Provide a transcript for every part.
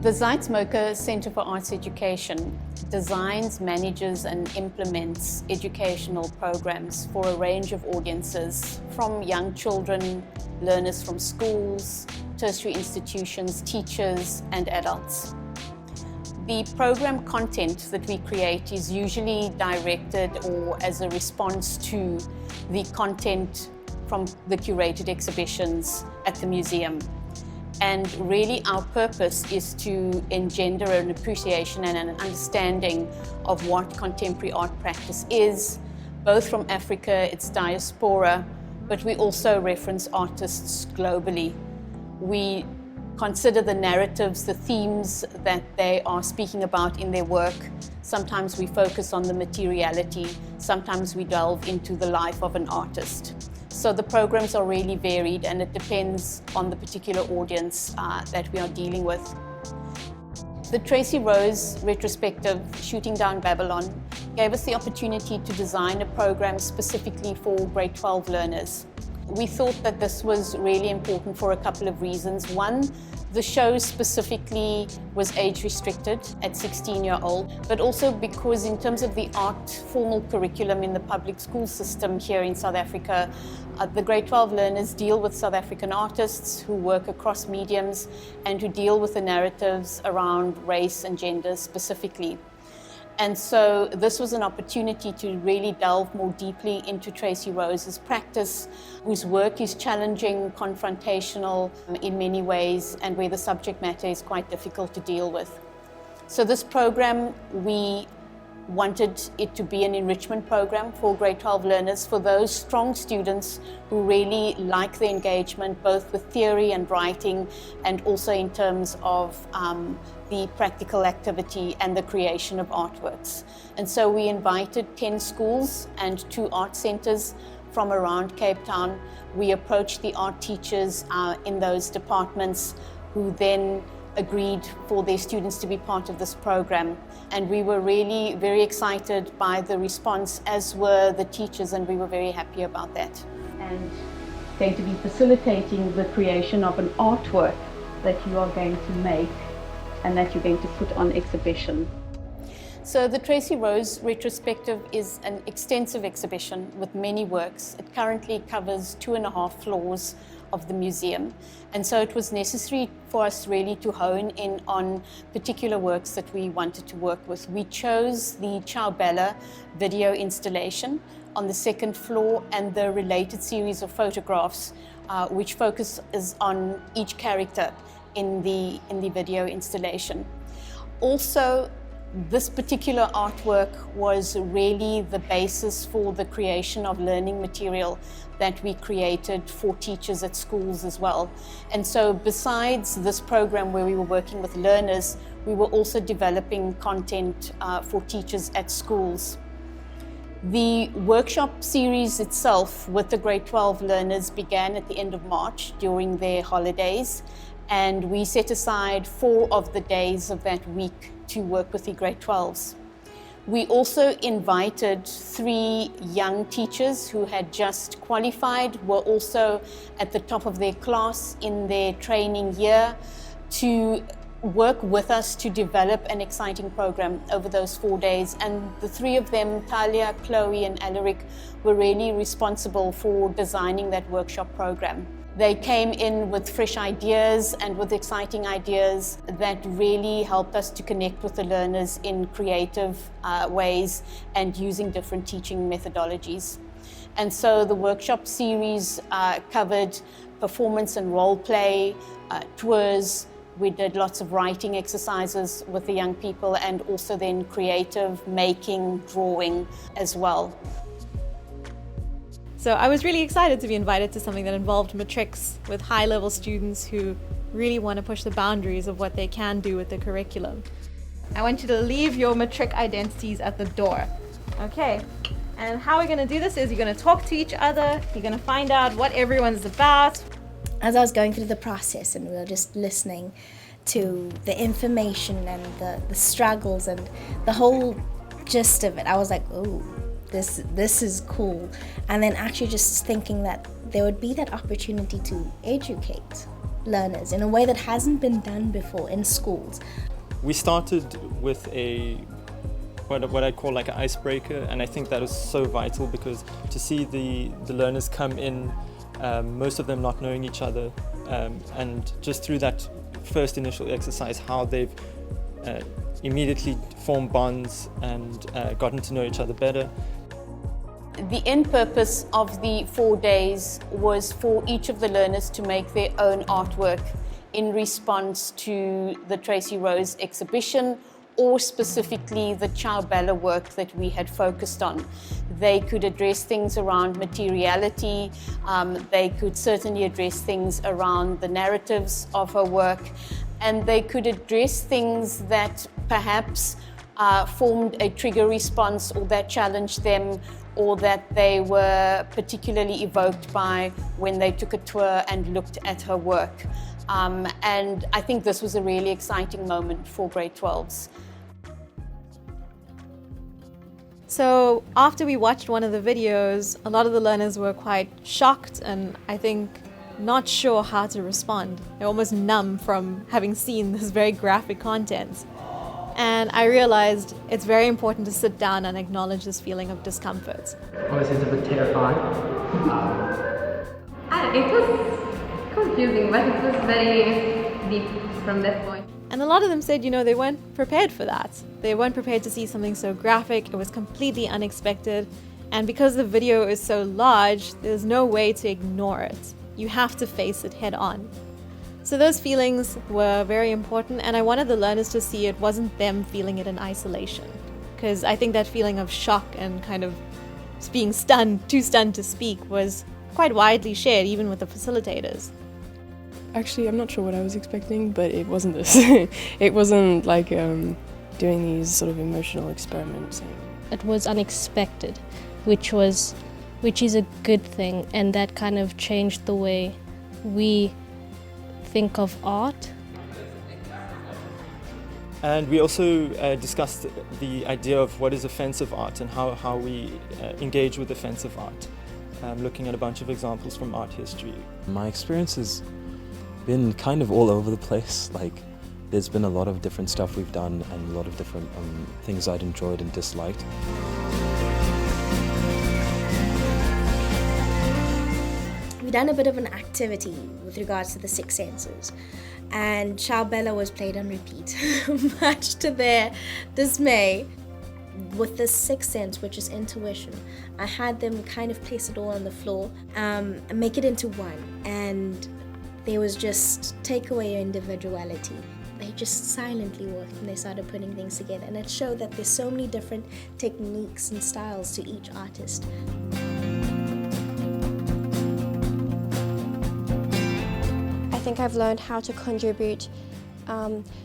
The Zeitz MOCAA Centre for Arts Education designs, manages and implements educational programs for a range of audiences, from young children, learners from schools, tertiary institutions, teachers and adults. The program content that we create is usually directed or as a response to the content from the curated exhibitions at the museum. And really our purpose is to engender an appreciation and an understanding of what contemporary art practice is, both from Africa, its diaspora, but we also reference artists globally. We consider the narratives, the themes that they are speaking about in their work. Sometimes we focus on the materiality, sometimes we delve into the life of an artist. So the programs are really varied and it depends on the particular audience that we are dealing with. The Tracey Rose retrospective, Shooting Down Babylon, gave us the opportunity to design a program specifically for grade 12 learners. We thought that this was really important for a couple of reasons. One, the show specifically was age restricted at 16-year-old, but also because in terms of the art formal curriculum in the public school system here in South Africa, the grade 12 learners deal with South African artists who work across mediums and who deal with the narratives around race and gender specifically. And so this was an opportunity to really delve more deeply into Tracey Rose's practice, whose work is challenging, confrontational in many ways, and where the subject matter is quite difficult to deal with. So this program, we wanted it to be an enrichment program for grade 12 learners, for those strong students who really like the engagement, both with theory and writing, and also in terms of the practical activity and the creation of artworks. And so we invited 10 schools and 2 art centres from around Cape Town. We approached the art teachers in those departments who then agreed for their students to be part of this program. And we were really very excited by the response, as were the teachers, and we were very happy about that. And going to be facilitating the creation of an artwork that you are going to make and that you're going to put on exhibition. So the Tracey Rose retrospective is an extensive exhibition with many works. It currently covers 2.5 floors of the museum. And so it was necessary for us really to hone in on particular works that we wanted to work with. We chose the Ciao Bella video installation on the 2nd floor and the related series of photographs which focuses on each character in the video installation. Also, this particular artwork was really the basis for the creation of learning material that we created for teachers at schools as well. And so besides this program where we were working with learners, we were also developing content for teachers at schools. The workshop series itself with the grade 12 learners began at the end of March during their holidays, and we set aside 4 of the days of that week to work with the grade 12s. We also invited 3 young teachers who had just qualified, were also at the top of their class in their training year, to work with us to develop an exciting program over those 4 days. And the 3 of them, Talia, Chloe and Alaric, were really responsible for designing that workshop program. They came in with fresh ideas and with exciting ideas that really helped us to connect with the learners in creative ways and using different teaching methodologies. And so the workshop series covered performance and role play, tours. We did lots of writing exercises with the young people, and also then creative making, drawing as well. So I was really excited to be invited to something that involved matrics with high-level students who really want to push the boundaries of what they can do with the curriculum. I want you to leave your matric identities at the door. Okay, and how we're going to do this is you're going to talk to each other, you're going to find out what everyone's about. As I was going through the process and we were just listening to the information and the struggles and the whole gist of it, I was like, oh, this is cool. And then actually just thinking that there would be that opportunity to educate learners in a way that hasn't been done before in schools. We started with what I call like an icebreaker, and I think that is so vital, because to see the learners come in, most of them not knowing each other, and just through that first initial exercise, how they've immediately formed bonds and gotten to know each other better. The end purpose of the 4 days was for each of the learners to make their own artwork in response to the Tracey Rose exhibition, or specifically the Ciao Bella work that we had focused on. They could address things around materiality, they could certainly address things around the narratives of her work, and they could address things that perhaps formed a trigger response, or that challenged them, or that they were particularly evoked by when they took a tour and looked at her work. And I think this was a really exciting moment for grade 12s. So after we watched one of the videos, a lot of the learners were quite shocked and I think not sure how to respond. They're almost numb from having seen this very graphic content. And I realized it's very important to sit down and acknowledge this feeling of discomfort. Obviously it's a bit terrifying. It was confusing, but it was very deep from that point. And a lot of them said, they weren't prepared for that. They weren't prepared to see something so graphic. It was completely unexpected. And because the video is so large, there's no way to ignore it. You have to face it head on. So those feelings were very important, and I wanted the learners to see it wasn't them feeling it in isolation. Because I think that feeling of shock and kind of being too stunned to speak, was quite widely shared, even with the facilitators. Actually, I'm not sure what I was expecting, but it wasn't this. It wasn't like doing these sort of emotional experiments. It was unexpected, which is a good thing, and that kind of changed the way we think of art. And we also discussed the idea of what is offensive art and how we engage with offensive art, looking at a bunch of examples from art history. My experience has been kind of all over the place. Like, there's been a lot of different stuff we've done and a lot of different things I'd enjoyed and disliked. We've done a bit of an activity with regards to the six senses, and Ciao Bella was played on repeat, much to their dismay. With the sixth sense, which is intuition, I had them kind of place it all on the floor and make it into one, and there was just take away your individuality. They just silently worked and they started putting things together, and it showed that there's so many different techniques and styles to each artist. I think I've learned how to contribute,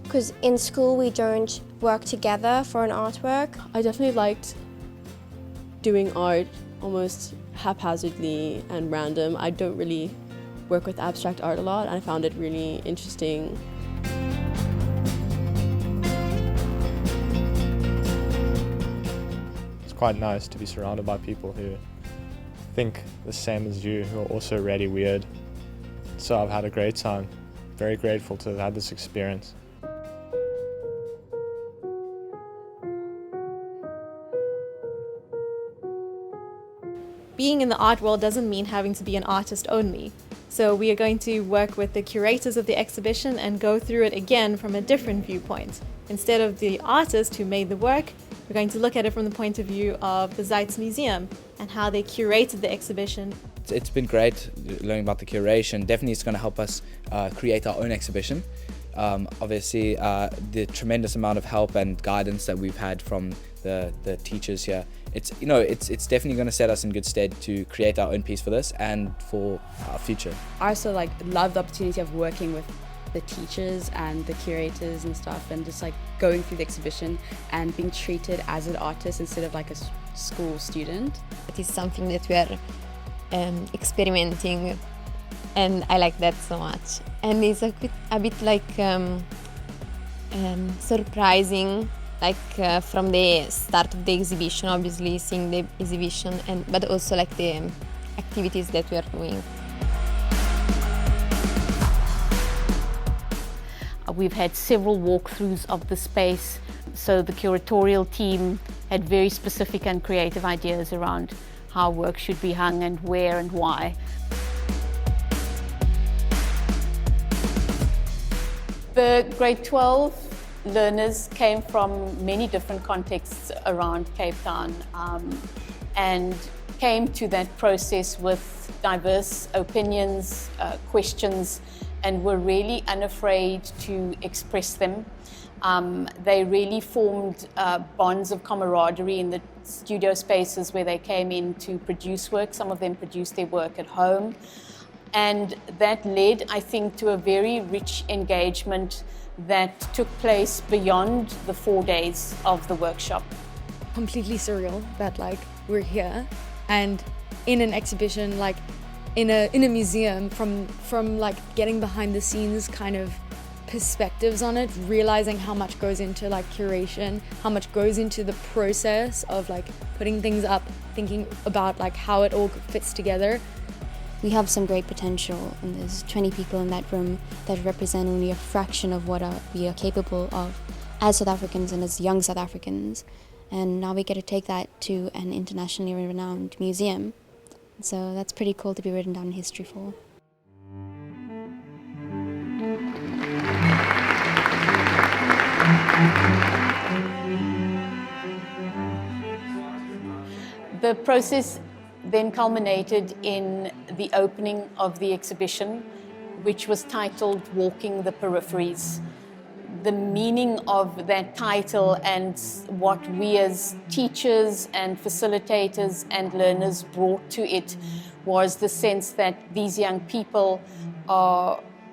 because in school we don't work together for an artwork. I definitely liked doing art almost haphazardly and random. I don't really work with abstract art a lot, and I found it really interesting. It's quite nice to be surrounded by people who think the same as you, who are also really weird. So I've had a great time. Very grateful to have had this experience. Being in the art world doesn't mean having to be an artist only. So we are going to work with the curators of the exhibition and go through it again from a different viewpoint. Instead of the artist who made the work, we're going to look at it from the point of view of the Zeitz Museum and how they curated the exhibition. It's been great learning about the curation. Definitely it's going to help us create our own exhibition. Obviously the tremendous amount of help and guidance that we've had from the teachers here, it's definitely going to set us in good stead to create our own piece for this and for our future. I also love the opportunity of working with the teachers and the curators and stuff, and just going through the exhibition and being treated as an artist instead of like a school student. It is something that we are experimenting, and I like that so much. And it's a bit like surprising, from the start of the exhibition, obviously seeing the exhibition, but also the activities that we are doing. We've had several walkthroughs of the space, so the curatorial team had very specific and creative ideas around how work should be hung and where and why. The grade 12 learners came from many different contexts around Cape Town and came to that process with diverse opinions, questions, and were really unafraid to express them. They really formed bonds of camaraderie in the studio spaces where they came in to produce work. Some of them produced their work at home. And that led, I think, to a very rich engagement that took place beyond the 4 days of the workshop. Completely surreal that like we're here and in an exhibition, like in a museum, from like getting behind the scenes kind of perspectives on it, realizing how much goes into like curation, how much goes into the process of like putting things up, thinking about like how it all fits together. We have some great potential, and there's 20 people in that room that represent only a fraction of what we are capable of as South Africans and as young South Africans. And now we get to take that to an internationally renowned museum. So that's pretty cool to be written down in history for. The process then culminated in the opening of the exhibition, which was titled Walking the Peripheries. The meaning of that title and what we as teachers and facilitators and learners brought to it was the sense that these young people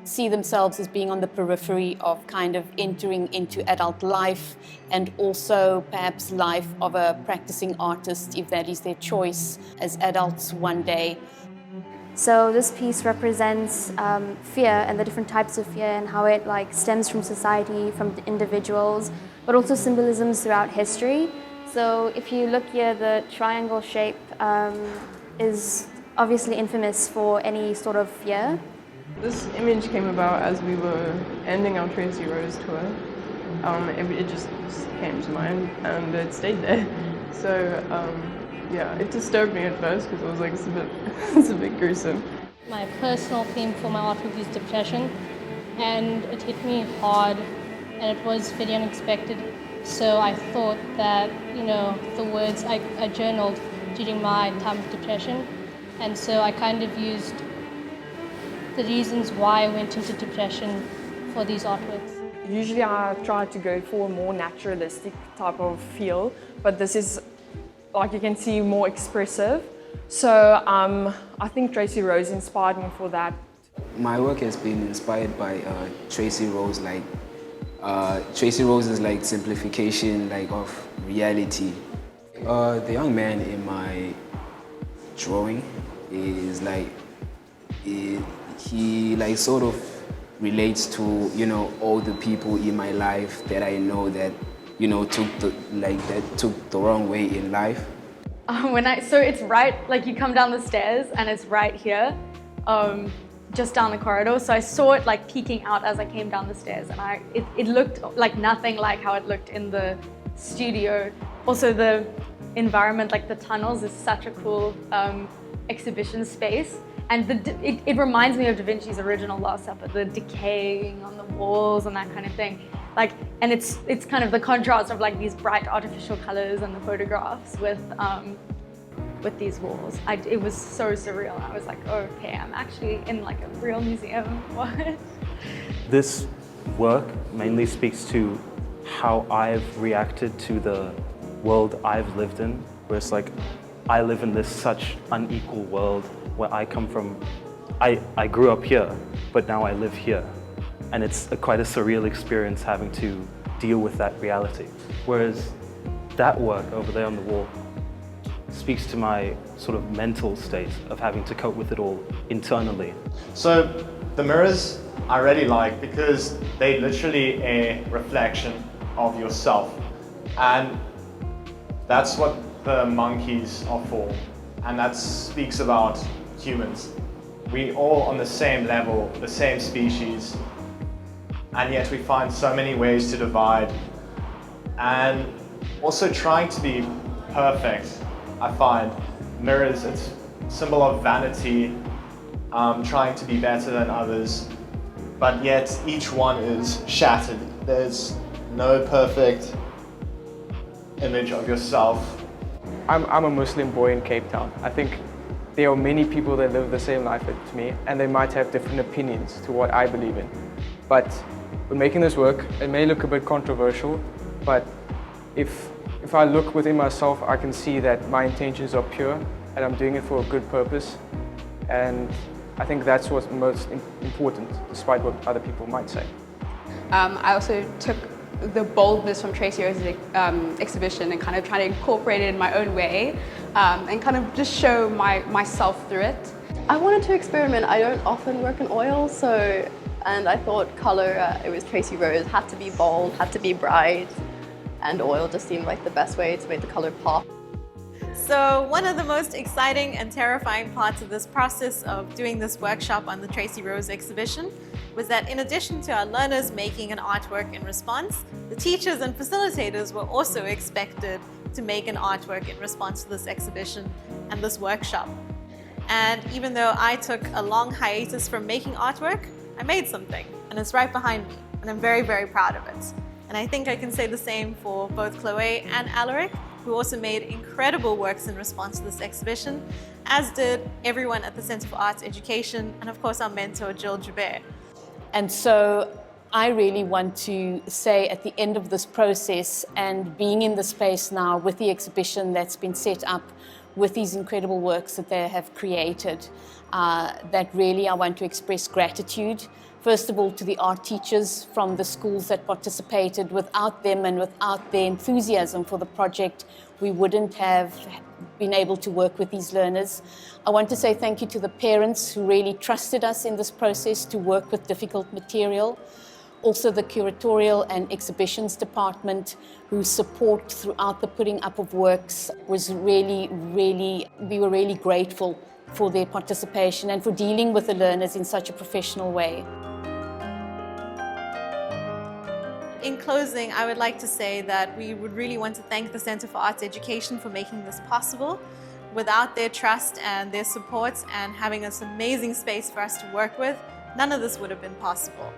see themselves as being on the periphery of kind of entering into adult life, and also perhaps life of a practicing artist, if that is their choice, as adults one day. So this piece represents fear and the different types of fear and how it like stems from society, from individuals, but also symbolisms throughout history. So if you look here, the triangle shape is obviously infamous for any sort of fear. This image came about as we were ending our Tracey Rose tour. It just came to mind and it stayed there. So yeah, it disturbed me at first because I was like, it's a bit gruesome. My personal theme for my artwork is depression, and it hit me hard and it was very unexpected. So I thought that, you know, the words I journaled during my time of depression, and so I kind of used the reasons why I went into depression for these artworks. Usually I try to go for a more naturalistic type of feel, but this is, like you can see, more expressive. So I think Tracey Rose inspired me for that. My work has been inspired by Tracey Rose. Tracey Rose is like simplification of reality. The young man in my drawing is he sort of relates to, you know, all the people in my life that I know that, you know, took the wrong way in life. So it's right, like you come down the stairs and it's right here, just down the corridor. So I saw it like peeking out as I came down the stairs, and it looked like nothing like how it looked in the studio. Also the environment, like the tunnels, is such a cool exhibition space. And it reminds me of Da Vinci's original Last Supper, the decaying on the walls and that kind of thing. And it's kind of the contrast of like these bright artificial colors and the photographs with these walls. It was so surreal. I was like, oh, okay, I'm actually in like a real museum. What? This work mainly speaks to how I've reacted to the world I've lived in, where it's like I live in this such unequal world where I come from. I grew up here, but now I live here. And it's quite a surreal experience having to deal with that reality. Whereas that work over there on the wall speaks to my sort of mental state of having to cope with it all internally. So the mirrors I really like because they literally a reflection of yourself. And that's what the monkeys are for. And that speaks about humans. We all on the same level, the same species. and yet we find so many ways to divide. And also trying to be perfect, I find. Mirrors, it's a symbol of vanity, trying to be better than others, but yet each one is shattered. There's no perfect image of yourself. I'm a Muslim boy in Cape Town. I think there are many people that live the same life as me, and they might have different opinions to what I believe in. But when making this work, it may look a bit controversial, but if I look within myself, I can see that my intentions are pure and I'm doing it for a good purpose. And I think that's what's most important, despite what other people might say. I also took the boldness from Tracey Rose's exhibition and kind of trying to incorporate it in my own way and kind of just show myself through it. I wanted to experiment. I don't often work in oil, and I thought colour, it was Tracey Rose, had to be bold, had to be bright, and oil just seemed like the best way to make the colour pop. So one of the most exciting and terrifying parts of this process of doing this workshop on the Tracey Rose exhibition was that in addition to our learners making an artwork in response, the teachers and facilitators were also expected to make an artwork in response to this exhibition and this workshop. And even though I took a long hiatus from making artwork, I made something, and it's right behind me, and I'm very, very proud of it. And I think I can say the same for both Chloe and Alaric, who also made incredible works in response to this exhibition, as did everyone at the Centre for Arts Education, and of course our mentor, Jill Joubert. And so I really want to say at the end of this process, and being in the space now with the exhibition that's been set up, with these incredible works that they have created, that really I want to express gratitude. First of all, to the art teachers from the schools that participated. Without them and without their enthusiasm for the project, we wouldn't have been able to work with these learners. I want to say thank you to the parents who really trusted us in this process to work with difficult material. Also the curatorial and exhibitions department, whose support throughout the putting up of works was we were really grateful for their participation and for dealing with the learners in such a professional way. In closing, I would like to say that we would really want to thank the Centre for Arts Education for making this possible. Without their trust and their support and having this amazing space for us to work with, none of this would have been possible.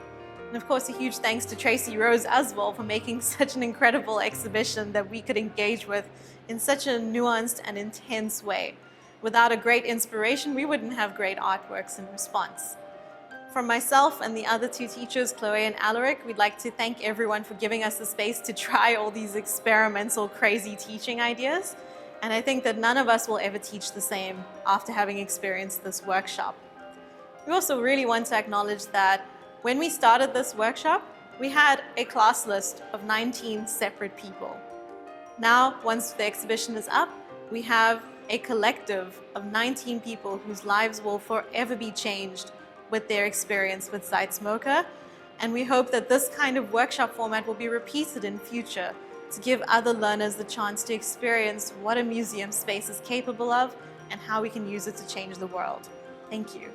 And of course, a huge thanks to Tracey Rose as well for making such an incredible exhibition that we could engage with in such a nuanced and intense way. Without a great inspiration, we wouldn't have great artworks in response. From myself and the other two teachers, Chloe and Alaric, we'd like to thank everyone for giving us the space to try all these experimental, crazy teaching ideas. And I think that none of us will ever teach the same after having experienced this workshop. We also really want to acknowledge that when we started this workshop, we had a class list of 19 separate people. Now, once the exhibition is up, we have a collective of 19 people whose lives will forever be changed with their experience with Zeitz MOCAA, and we hope that this kind of workshop format will be repeated in future to give other learners the chance to experience what a museum space is capable of and how we can use it to change the world. Thank you.